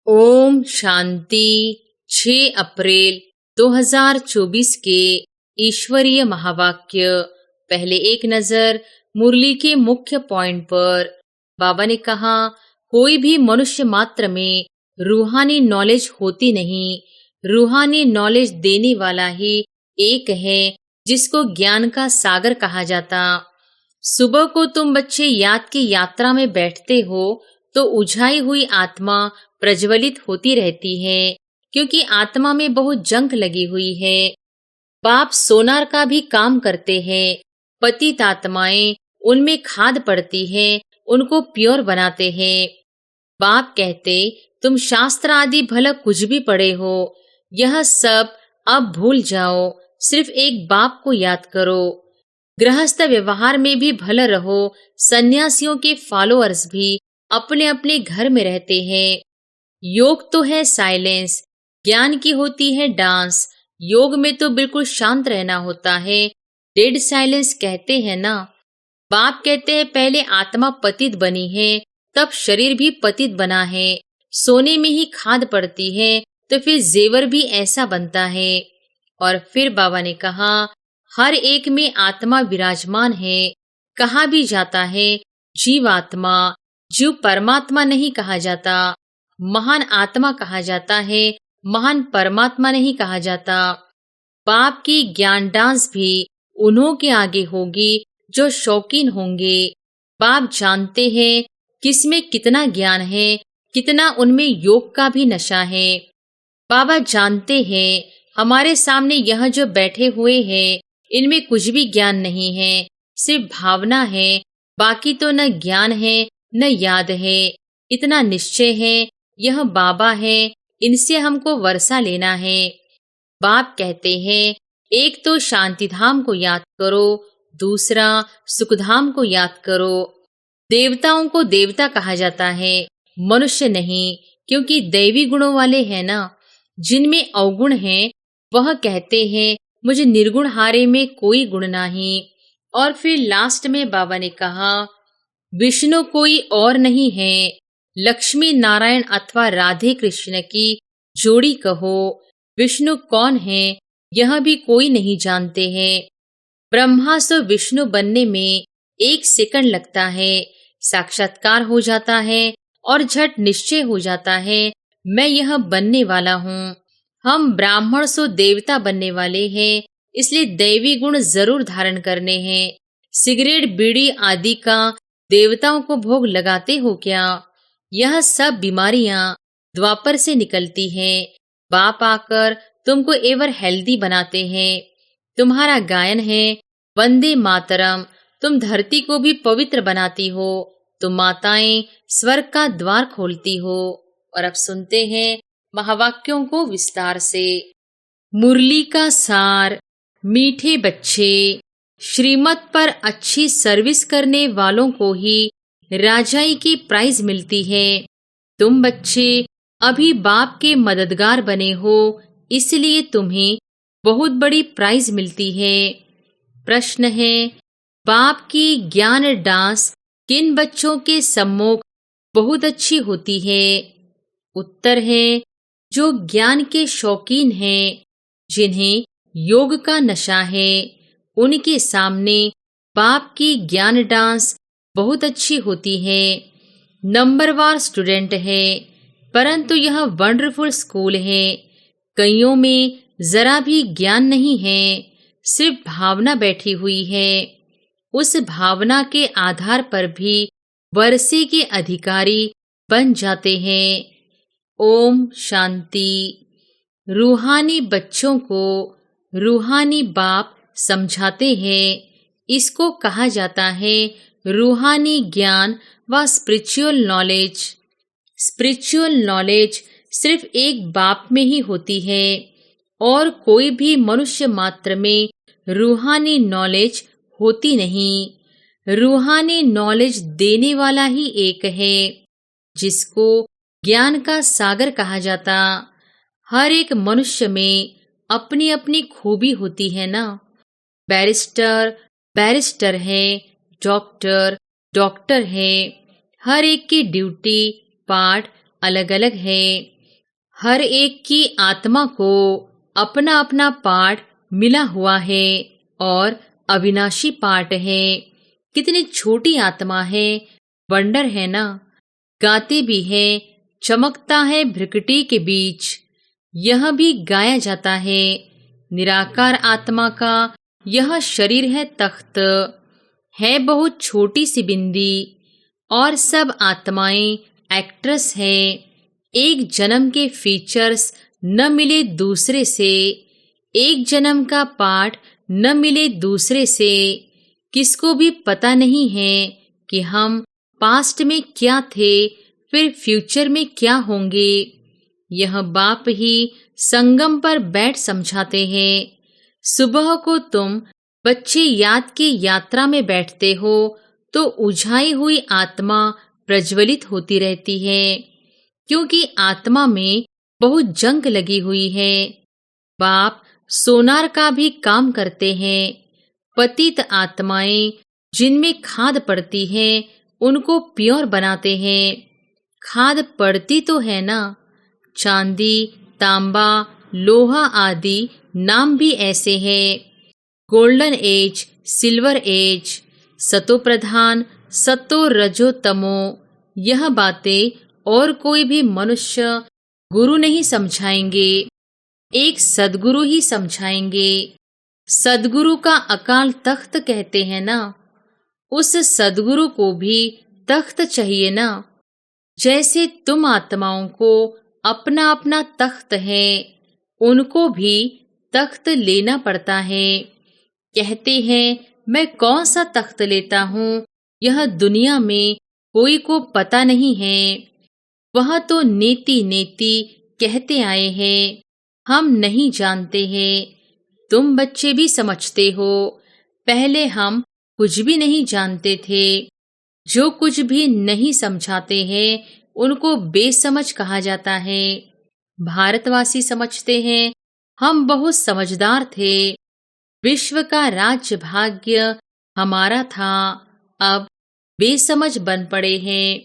ओम शांति। 6 अप्रैल 2024 के ईश्वरीय महावाक्य। पहले एक नजर मुरली के मुख्य पॉइंट पर। बाबा ने कहा, कोई भी मनुष्य मात्र में रूहानी नॉलेज होती नहीं। रूहानी नॉलेज देने वाला ही एक है, जिसको ज्ञान का सागर कहा जाता। सुबह को तुम बच्चे याद की यात्रा में बैठते हो तो उझाई हुई आत्मा प्रज्वलित होती रहती है, क्योंकि आत्मा में बहुत जंग लगी हुई है। बाप सोनार का भी काम करते हैं। पतित आत्माएं, उनमें खाद पड़ती है, उनको प्योर बनाते हैं। बाप कहते, तुम शास्त्र आदि भला कुछ भी पढ़े हो, यह सब अब भूल जाओ, सिर्फ एक बाप को याद करो। गृहस्थ व्यवहार में भी भला रहो। सन्यासियों के फॉलोअर्स भी अपने अपने घर में रहते हैं। योग तो है साइलेंस, ज्ञान की होती है डांस। योग में तो बिल्कुल शांत रहना होता है, डेड साइलेंस कहते हैं ना। बाप कहते हैं, पहले आत्मा पतित बनी है, तब शरीर भी पतित बना है। सोने में ही खाद पड़ती है, तो फिर जेवर भी ऐसा बनता है। और फिर बाबा ने कहा, हर एक में आत्मा विराजमान है। कहा भी जाता है जीवात्मा। जीव परमात्मा नहीं कहा जाता, महान आत्मा कहा जाता है, महान परमात्मा नहीं कहा जाता। बाप की ज्ञान डांस भी उन्हों के आगे होगी जो शौकीन होंगे। बाप जानते हैं किसमें कितना ज्ञान है, कितना उनमें योग का भी नशा है। बाबा जानते हैं हमारे सामने यह जो बैठे हुए हैं, इनमें कुछ भी ज्ञान नहीं है, सिर्फ भावना है। बाकी तो न ज्ञान है न याद है। इतना निश्चय है, यह बाबा है, इनसे हमको वर्षा लेना है। बाप कहते हैं, एक तो शांति धाम को याद करो, दूसरा सुखधाम को याद करो। देवताओं को देवता कहा जाता है, मनुष्य नहीं, क्योंकि दैवी गुणों वाले हैं ना। जिनमें अवगुण है, वह कहते हैं मुझे निर्गुण हारे में कोई गुण नहीं। और फिर लास्ट में बाबा ने कहा, विष्णु कोई और नहीं है, लक्ष्मी नारायण अथवा राधे कृष्ण की जोड़ी कहो। विष्णु कौन है, यह भी कोई नहीं जानते हैं। ब्रह्मा से विष्णु बनने में 1 सेकंड लगता है। साक्षात्कार हो जाता है और झट निश्चय हो जाता है, मैं यह बनने वाला हूँ। हम ब्राह्मण से देवता बनने वाले हैं, इसलिए दैवी गुण जरूर धारण करने हैं। सिगरेट बीड़ी आदि का देवताओं को भोग लगाते हो क्या? यह सब बीमारियां द्वापर से निकलती हैं। बाप आकर तुमको एवर हेल्दी बनाते हैं। तुम्हारा गायन है वंदे मातरम। तुम धरती को भी पवित्र बनाती हो। तुम माताएं स्वर्ग का द्वार खोलती हो। और अब सुनते हैं महावाक्यों को विस्तार से। मुरली का सार। मीठे बच्चे, श्रीमत पर अच्छी सर्विस करने वालों को ही राजाई की प्राइज मिलती है। तुम बच्चे अभी बाप के मददगार बने हो, इसलिए तुम्हें बहुत बड़ी प्राइज मिलती है। प्रश्न है, बाप की ज्ञान डांस किन बच्चों के सम्मुख बहुत अच्छी होती है? उत्तर है, जो ज्ञान के शौकीन हैं, जिन्हें योग का नशा है, उनके सामने बाप की ज्ञान डांस बहुत अच्छी होती है। नंबरवार स्टूडेंट है, परंतु यह वंडरफुल स्कूल है। कईयों में जरा भी ज्ञान नहीं है, सिर्फ भावना बैठी हुई है। उस भावना के आधार पर भी वर्षे के अधिकारी बन जाते हैं। ओम शांति। रूहानी बच्चों को रूहानी बाप समझाते हैं। इसको कहा जाता है रूहानी ज्ञान व स्पिरिचुअल नॉलेज। स्पिरिचुअल नॉलेज सिर्फ एक बाप में ही होती है, और कोई भी मनुष्य मात्र में रूहानी नॉलेज होती नहीं। रूहानी नॉलेज देने वाला ही एक है, जिसको ज्ञान का सागर कहा जाता। हर एक मनुष्य में अपनी अपनी खूबी होती है ना। बैरिस्टर बैरिस्टर है, डॉक्टर डॉक्टर है। हर एक की ड्यूटी पार्ट अलग अलग है। हर एक की आत्मा को अपना अपना पार्ट मिला हुआ है और अविनाशी पार्ट है। कितनी छोटी आत्मा है, वंडर है ना। गाते भी है, चमकता है भ्रिकुटी के बीच, यह भी गाया जाता है। निराकार आत्मा का यह शरीर है तख्त, है बहुत छोटी सी बिंदी, और सब आत्माएं एक्ट्रेस हैं। एक जन्म के फीचर्स न मिले दूसरे से, एक जन्म का पार्ट न मिले दूसरे से। किसको भी पता नहीं है कि हम पास्ट में क्या थे, फिर फ्यूचर में क्या होंगे। यह बाप ही संगम पर बैठ समझाते हैं। सुबह को तुम बच्चे याद की यात्रा में बैठते हो तो उझाई हुई आत्मा प्रज्वलित होती रहती है, क्योंकि आत्मा में बहुत जंग लगी हुई है। बाप सोनार का भी काम करते हैं। पतित आत्माएं जिनमें खाद पड़ती है उनको प्योर बनाते हैं। खाद पड़ती तो है ना। चांदी, तांबा, लोहा आदि नाम भी ऐसे हैं। गोल्डन एज, सिल्वर एज, सतो प्रधान, सतो रजो तमो, यह बातें और कोई भी मनुष्य गुरु नहीं समझाएंगे, एक सद्गुरु ही समझाएंगे। सद्गुरु का अकाल तख्त कहते हैं ना, उस सद्गुरु को भी तख्त चाहिए ना। जैसे तुम आत्माओं को अपना अपना तख्त है, उनको भी तख्त लेना पड़ता है। कहते हैं मैं कौन सा तख्त लेता हूँ, यह दुनिया में कोई को पता नहीं है। वह तो नेति नेति कहते आए हैं, हम नहीं जानते हैं। तुम बच्चे भी समझते हो, पहले हम कुछ भी नहीं जानते थे। जो कुछ भी नहीं समझाते हैं उनको बेसमझ कहा जाता है। भारतवासी समझते हैं हम बहुत समझदार थे, विश्व का राज्य भाग्य हमारा था, अब बेसमझ बन पड़े हैं।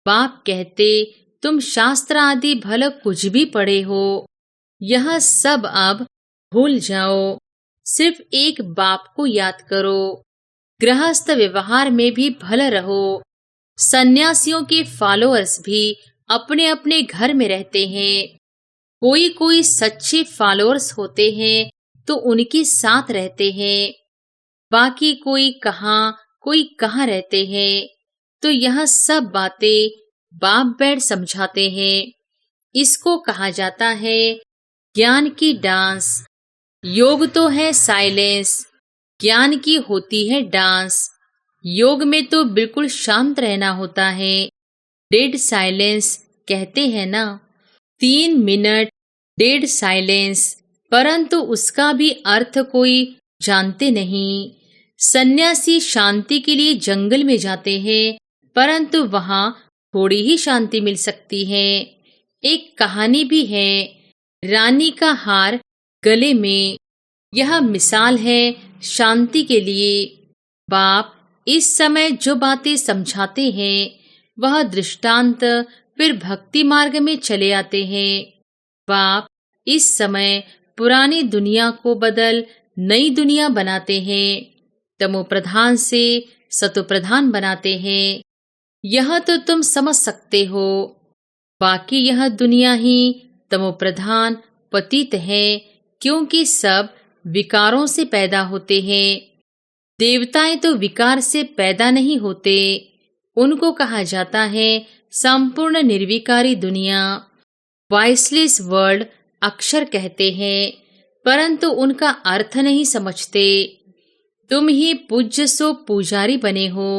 बाप कहते तुम शास्त्र आदि भले कुछ भी पढ़े हो, यह सब अब भूल जाओ, सिर्फ एक बाप को याद करो। गृहस्थ व्यवहार में भी भले रहो। सन्यासियों के फॉलोअर्स भी अपने अपने घर में रहते हैं। कोई कोई सच्चे फॉलोअर्स होते हैं तो उनके साथ रहते हैं, बाकी कोई कहाँ रहते हैं। तो यह सब बातें बाप बैठ समझाते हैं। इसको कहा जाता है ज्ञान की डांस। योग तो है साइलेंस, ज्ञान की होती है डांस। योग में तो बिल्कुल शांत रहना होता है, डेड साइलेंस कहते हैं ना। 3 मिनट डेड साइलेंस, परंतु उसका भी अर्थ कोई जानते नहीं। सन्यासी शांति के लिए जंगल में जाते हैं, परंतु वहां थोड़ी ही शांति मिल सकती है। एक कहानी भी है, रानी का हार गले में। यह मिसाल है शांति के लिए। बाप इस समय जो बातें समझाते हैं वह दृष्टांत फिर भक्ति मार्ग में चले आते हैं। बाप इस समय पुरानी दुनिया को बदल नई दुनिया बनाते हैं, तमो प्रधान से सतो प्रधान बनाते हैं। यह तो तुम समझ सकते हो। बाकी यह दुनिया ही तमो प्रधान पतित है, क्योंकि सब विकारों से पैदा होते हैं। देवताएं तो विकार से पैदा नहीं होते, उनको कहा जाता है संपूर्ण निर्विकारी दुनिया। वॉइसलेस वर्ड अक्षर कहते हैं, परंतु उनका अर्थ नहीं समझते। तुम ही पूज्य सो पुजारी बने हो।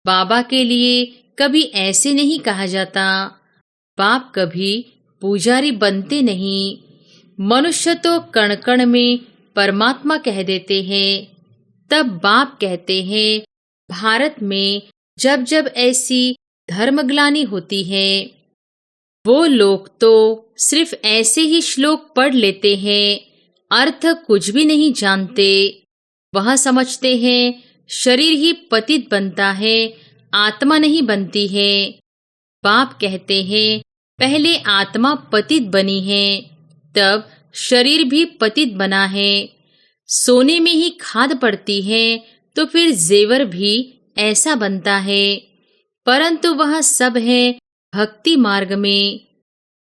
बाबा के लिए कभी ऐसे नहीं कहा जाता। बाप कभी पुजारी बनते नहीं। मनुष्य तो कण कण में परमात्मा कह देते हैं। तब बाप कहते हैं भारत में जब जब ऐसी धर्मग्लानि होती है, वो लोग तो सिर्फ ऐसे ही श्लोक पढ़ लेते हैं, अर्थ कुछ भी नहीं जानते। वह समझते हैं शरीर ही पतित बनता है, आत्मा नहीं बनती है। बाप कहते हैं पहले आत्मा पतित बनी है, तब शरीर भी पतित बना है। सोने में ही खाद पड़ती है तो फिर जेवर भी ऐसा बनता है, परंतु वह सब है भक्ति मार्ग में।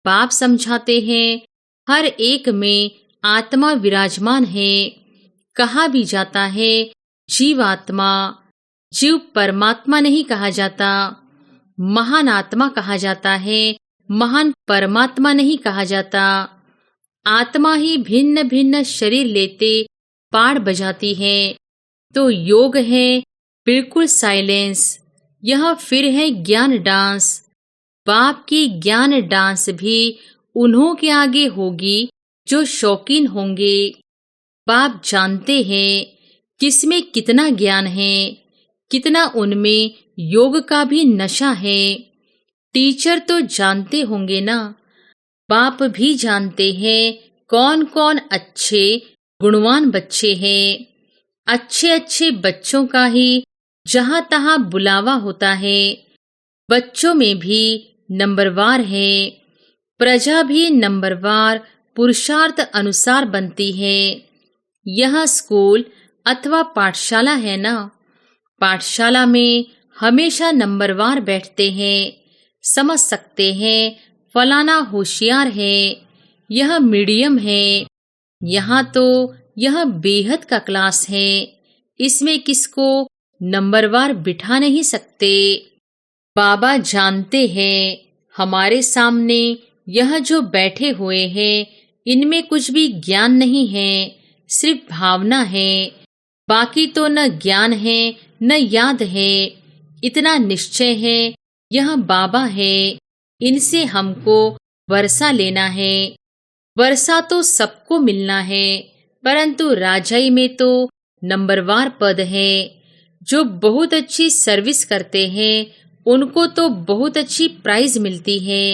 बाप समझाते हैं, हर एक में आत्मा विराजमान है। कहा भी जाता है जीवात्मा, जीव परमात्मा नहीं कहा जाता। महान आत्मा कहा जाता है, महान परमात्मा नहीं कहा जाता। आत्मा ही भिन्न भिन्न शरीर लेते पाड़ बजाती है। तो योग है बिल्कुल साइलेंस। यह फिर है ज्ञान डांस। बाप की ज्ञान डांस भी उन्हों के आगे होगी जो शौकीन होंगे। बाप जानते हैं किसमें कितना ज्ञान है, कितना उनमें योग का भी नशा है। टीचर तो जानते होंगे ना, बाप भी जानते हैं कौन कौन अच्छे गुणवान बच्चे हैं। अच्छे अच्छे बच्चों का ही जहां तहां बुलावा होता है। बच्चों में भी नंबरवार है। प्रजा भी नंबरवार पुरुषार्थ अनुसार बनती है। यह स्कूल अथवा पाठशाला है ना, पाठशाला में हमेशा नंबरवार बैठते हैं। समझ सकते हैं फलाना होशियार है, यह मीडियम है। यहाँ तो यह बेहद का क्लास है, इसमें किसको नंबरवार बिठा नहीं सकते। बाबा जानते हैं हमारे सामने यह जो बैठे हुए हैं, इनमें कुछ भी ज्ञान नहीं है, सिर्फ भावना है। बाकी तो न ज्ञान है न याद है। इतना निश्चय है यह बाबा है, इनसे हमको वर्षा लेना है। वर्षा तो सबको मिलना है, परंतु राजाई में तो नंबरवार पद है। जो बहुत अच्छी सर्विस करते हैं उनको तो बहुत अच्छी प्राइज मिलती है।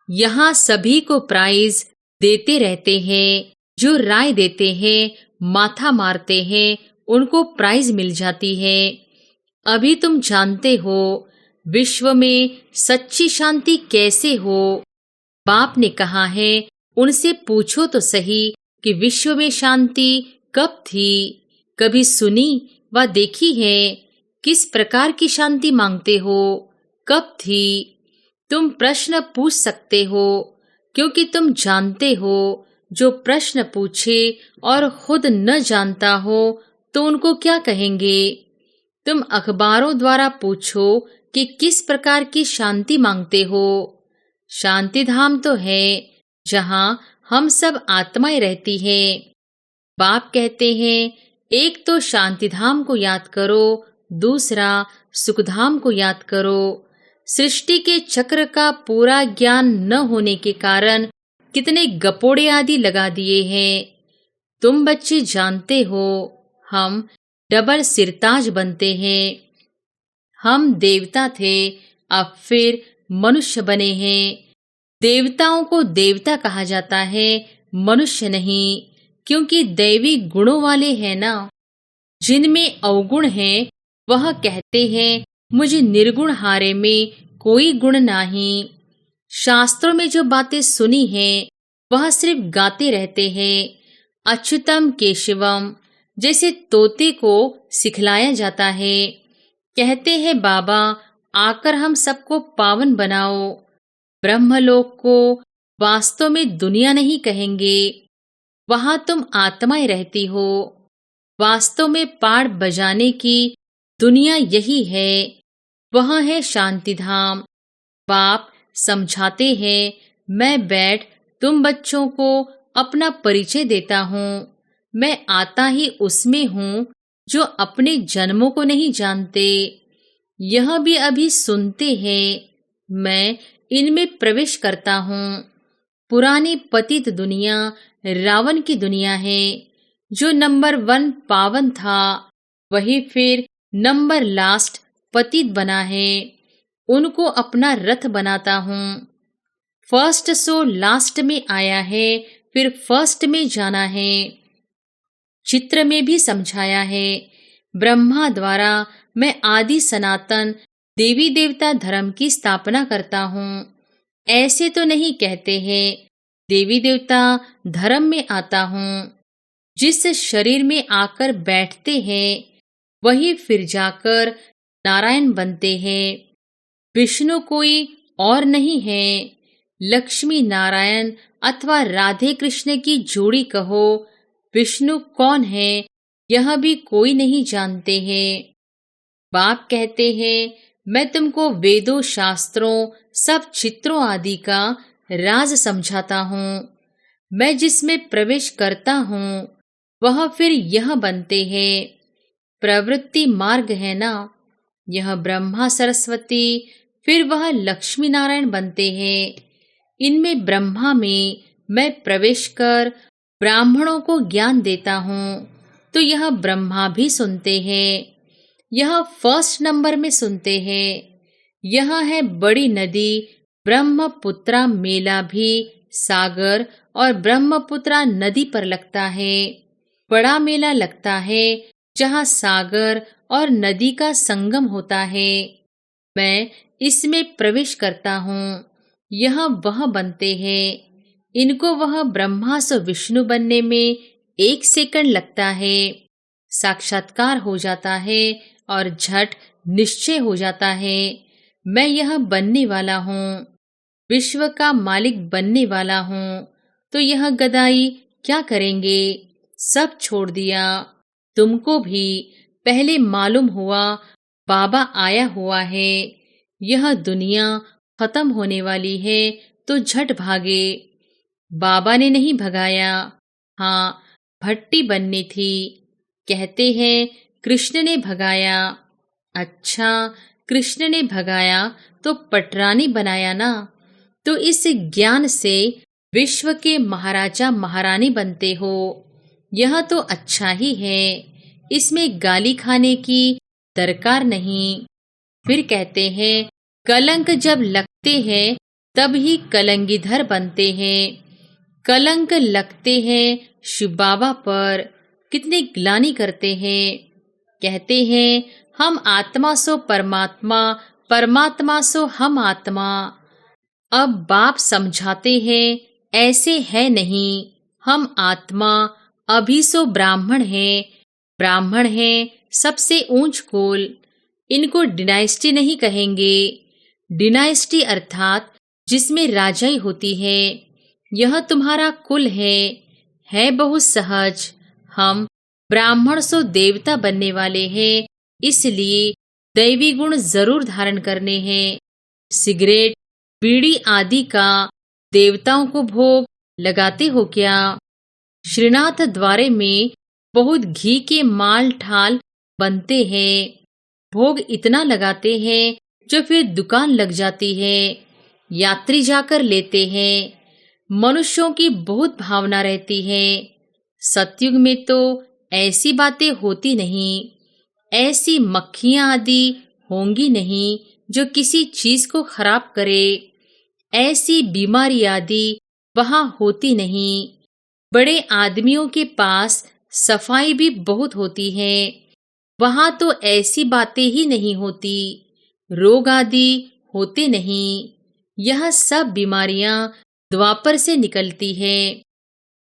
यहाँ सभी को प्राइज देते रहते हैं। जो राय देते हैं, माथा मारते हैं, उनको प्राइज मिल जाती है। अभी तुम जानते हो विश्व में सच्ची शांति कैसे हो। बाप ने कहा है उनसे पूछो तो सही कि विश्व में शांति कब थी, कभी सुनी व देखी है? किस प्रकार की शांति मांगते हो, कब थी? तुम प्रश्न पूछ सकते हो, क्योंकि तुम जानते हो जो प्रश्न पूछे और खुद न जानता हो तो उनको क्या कहेंगे। तुम अखबारों द्वारा पूछो कि किस प्रकार की शांति मांगते हो। शांति धाम तो है जहां हम सब आत्माएं रहती हैं। बाप कहते हैं एक तो शांति धाम को याद करो, दूसरा सुखधाम को याद करो। सृष्टि के चक्र का पूरा ज्ञान न होने के कारण कितने गपोड़े आदि लगा दिए हैं। तुम बच्चे जानते हो हम डबल सिरताज बनते हैं। हम देवता थे, अब फिर मनुष्य बने हैं। देवताओं को देवता कहा जाता है, मनुष्य नहीं, क्योंकि दैवी गुणों वाले हैं ना। जिनमें अवगुण है वह कहते हैं मुझे निर्गुण हारे में कोई गुण नहीं। शास्त्रों में जो बातें सुनी हैं वह सिर्फ गाते रहते हैं। अच्युतम केशवम जैसे तोते को सिखलाया जाता है। कहते हैं बाबा आकर हम सबको पावन बनाओ। ब्रह्मलोक को वास्तव में दुनिया नहीं कहेंगे, वहां तुम आत्माएं रहती हो। वास्तव में पाड़ बजाने की दुनिया यही है, वह है शांति धाम। बाप समझाते हैं मैं बैठ तुम बच्चों को अपना परिचय देता हूँ। मैं आता ही उसमें हूँ जो अपने जन्मों को नहीं जानते। यह भी अभी सुनते हैं, मैं इनमें प्रवेश करता हूँ। पुरानी पतित दुनिया रावण की दुनिया है। जो नंबर 1 पावन था वही फिर नंबर लास्ट पतित बना है। उनको अपना रथ बनाता हूँ। फर्स्ट सो लास्ट में आया है, फिर फर्स्ट में जाना है। चित्र में भी समझाया है ब्रह्मा द्वारा मैं आदि सनातन देवी देवता धर्म की स्थापना करता हूँ। ऐसे तो नहीं कहते हैं, देवी देवता धर्म में आता हूँ। जिस शरीर में आकर बैठते हैं वही फिर जाकर नारायण बनते हैं। विष्णु कोई और नहीं है। लक्ष्मी नारायण अथवा राधे कृष्ण की जोड़ी कहो, विष्णु कौन है यह भी कोई नहीं जानते हैं। बाप कहते हैं, मैं तुमको वेदों शास्त्रों सब चित्रों आदि का राज समझाता हूँ। मैं जिसमें प्रवेश करता हूँ वह फिर यह बनते हैं। प्रवृत्ति मार्ग है ना, यह ब्रह्मा सरस्वती फिर वह लक्ष्मी नारायण बनते हैं। इनमें ब्रह्मा में मैं प्रवेश कर ब्राह्मणों को ज्ञान देता हूँ तो यह ब्रह्मा भी सुनते हैं। यह फर्स्ट नंबर में सुनते हैं। यह है बड़ी नदी ब्रह्मपुत्रा। मेला भी सागर और ब्रह्मपुत्रा नदी पर लगता है। बड़ा मेला लगता है जहाँ सागर और नदी का संगम होता है। मैं इसमें प्रवेश करता हूँ। यह वह बनते हैं। इनको वह ब्रह्मा से विष्णु बनने में 1 सेकंड लगता है। साक्षात्कार हो जाता है और झट निश्चय हो जाता है। मैं यह बनने वाला हूँ, विश्व का मालिक बनने वाला हूँ। तो यह गदाई क्या करेंगे? सब छोड़ दिया। तुमको भी पहले मालूम हुआ बाबा आया हुआ है। यह दुनिया खत्म होने वाली है तो झट भागे। बाबा ने नहीं भगाया। हाँ, भट्टी बननी थी। कहते हैं कृष्ण ने भगाया। अच्छा, कृष्ण ने भगाया तो पटरानी बनाया ना। तो इस ज्ञान से विश्व के महाराजा महारानी बनते हो। यह तो अच्छा ही है, इसमें गाली खाने की दरकार नहीं। फिर कहते हैं कलंक जब लगते हैं तब ही कलंगीधर बनते हैं। कलंक लगते हैं शिव बाबा पर, कितनी ग्लानि करते हैं। कहते हैं हम आत्मा सो परमात्मा, परमात्मा सो हम आत्मा। अब बाप समझाते हैं ऐसे है नहीं। हम आत्मा अभी सो ब्राह्मण हैं। ब्राह्मण हैं सबसे ऊंच कुल। इनको डिनाइस्टी नहीं कहेंगे। डिनाइस्टी अर्थात जिसमें राजाई होती है। यह तुम्हारा कुल है बहुत सहज। हम ब्राह्मण सो देवता बनने वाले हैं, इसलिए दैवी गुण जरूर धारण करने हैं। सिगरेट बीड़ी आदि का देवताओं को भोग लगाते हो क्या? श्रीनाथ द्वारे में बहुत घी के माल ठाल बनते हैं। भोग इतना लगाते हैं जो फिर दुकान लग जाती है। यात्री जाकर लेते हैं। मनुष्यों की बहुत भावना रहती है। सतयुग में तो ऐसी बातें होती नहीं। ऐसी मक्खियां आदि होंगी नहीं जो किसी चीज को खराब करे। ऐसी बीमारी आदि वहां होती नहीं। बड़े आदमियों के पास सफाई भी बहुत होती है। वहां तो ऐसी बातें ही नहीं होती। रोग आदि होते नहीं। यह सब बीमारियां द्वापर से निकलती है।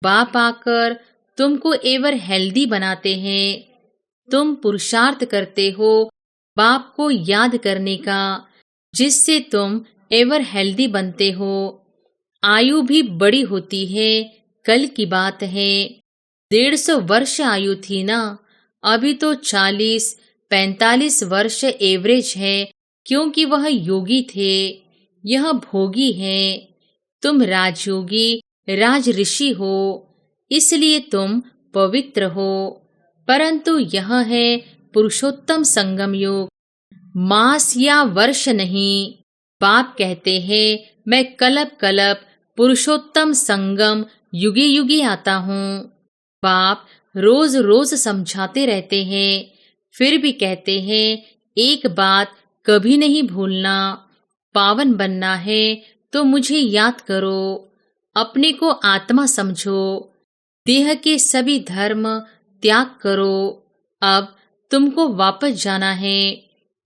बाप आकर तुमको एवर हेल्दी बनाते हैं। तुम पुरुषार्थ करते हो बाप को याद करने का, जिससे तुम एवर हेल्दी बनते हो। आयु भी बड़ी होती है। कल की बात है, 150 वर्ष आयु थी ना, अभी तो 40-45 वर्ष एवरेज है, क्योंकि वह योगी थे। यह भोगी है। तुम राजयोगी राज ऋषि हो, इसलिए तुम पवित्र हो। परंतु यह है पुरुषोत्तम संगम योग, मास या वर्ष नहीं। बाप कहते हैं मैं कल्प कल्प पुरुषोत्तम संगम युगे युगे आता हूँ। बाप रोज रोज समझाते रहते हैं, फिर भी कहते हैं एक बात कभी नहीं भूलना, पावन बनना है तो मुझे याद करो। अपने को आत्मा समझो। देह के सभी धर्म त्याग करो। अब तुमको वापस जाना है।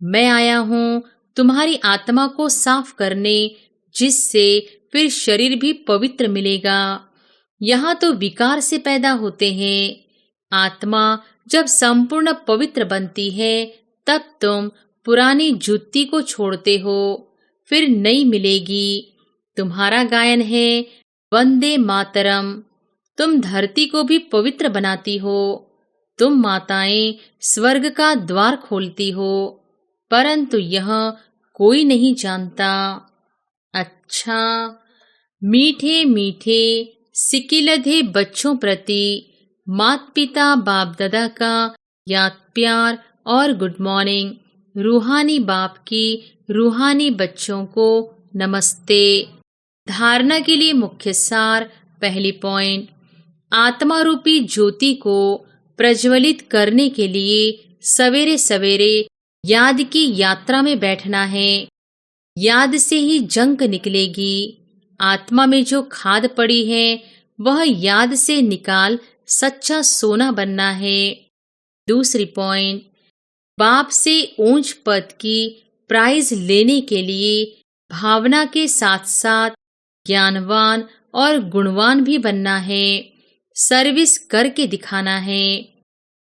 मैं आया हूँ तुम्हारी आत्मा को साफ करने, जिससे फिर शरीर भी पवित्र मिलेगा। यहाँ तो विकार से पैदा होते हैं। आत्मा जब संपूर्ण पवित्र बनती है तब तुम पुरानी जुत्ती को छोड़ते हो, फिर नई मिलेगी। तुम्हारा गायन है वंदे मातरम। तुम धरती को भी पवित्र बनाती हो। तुम माताएं स्वर्ग का द्वार खोलती हो, परंतु यह कोई नहीं जानता। अच्छा, मीठे मीठे सिकिलधे बच्चों प्रति माता पिता बाप दादा का याद प्यार और गुड मॉर्निंग। रूहानी बाप की रूहानी बच्चों को नमस्ते। धारणा के लिए मुख्य सार। पहली पॉइंट, आत्मा रूपी ज्योति को प्रज्वलित करने के लिए सवेरे सवेरे याद की यात्रा में बैठना है। याद से ही जंक निकलेगी। आत्मा में जो खाद पड़ी है वह याद से निकाल सच्चा सोना बनना है। दूसरी पॉइंट, बाप से ऊंच पद की प्राइज लेने के लिए भावना के साथ साथ ज्ञानवान और गुणवान भी बनना है। सर्विस करके दिखाना है।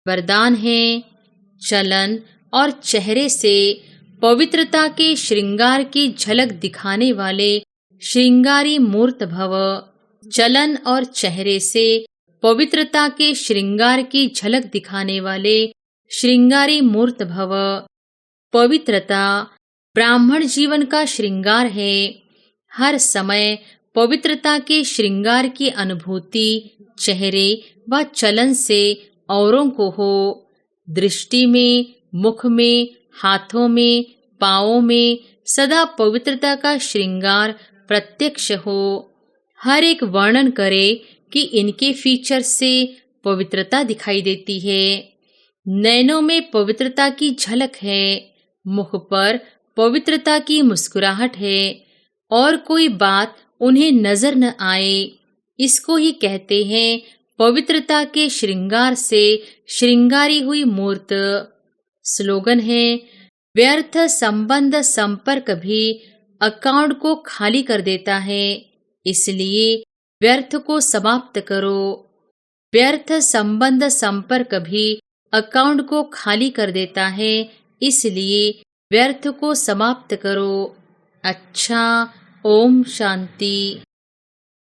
वरदान है चलन और चेहरे से पवित्रता के श्रृंगार की झलक दिखाने वाले श्रृंगारी मूर्त भव। चलन और चेहरे से पवित्रता के श्रृंगार की झलक दिखाने वाले श्रृंगारी मूर्त भव। पवित्रता ब्राह्मण जीवन का श्रृंगार है। हर समय पवित्रता के श्रृंगार की अनुभूति चेहरे व चलन से औरों को हो। दृष्टि में, मुख में, हाथों में, पांवों में सदा पवित्रता का श्रृंगार प्रत्यक्ष हो। हर एक वर्णन करे कि इनके फीचर से पवित्रता दिखाई देती है। नैनों में पवित्रता की झलक है। मुख पर पवित्रता की मुस्कुराहट है और कोई बात उन्हें नजर न आए। इसको ही कहते हैं पवित्रता के श्रृंगार से श्रृंगारी हुई मूर्त। स्लोगन है व्यर्थ संबंध संपर्क भी अकाउंट को खाली कर देता है, इसलिए व्यर्थ को समाप्त करो। व्यर्थ संबंध संपर्क भी अकाउंट को खाली कर देता है, इसलिए व्यर्थ को समाप्त करो। अच्छा, ओम शांति।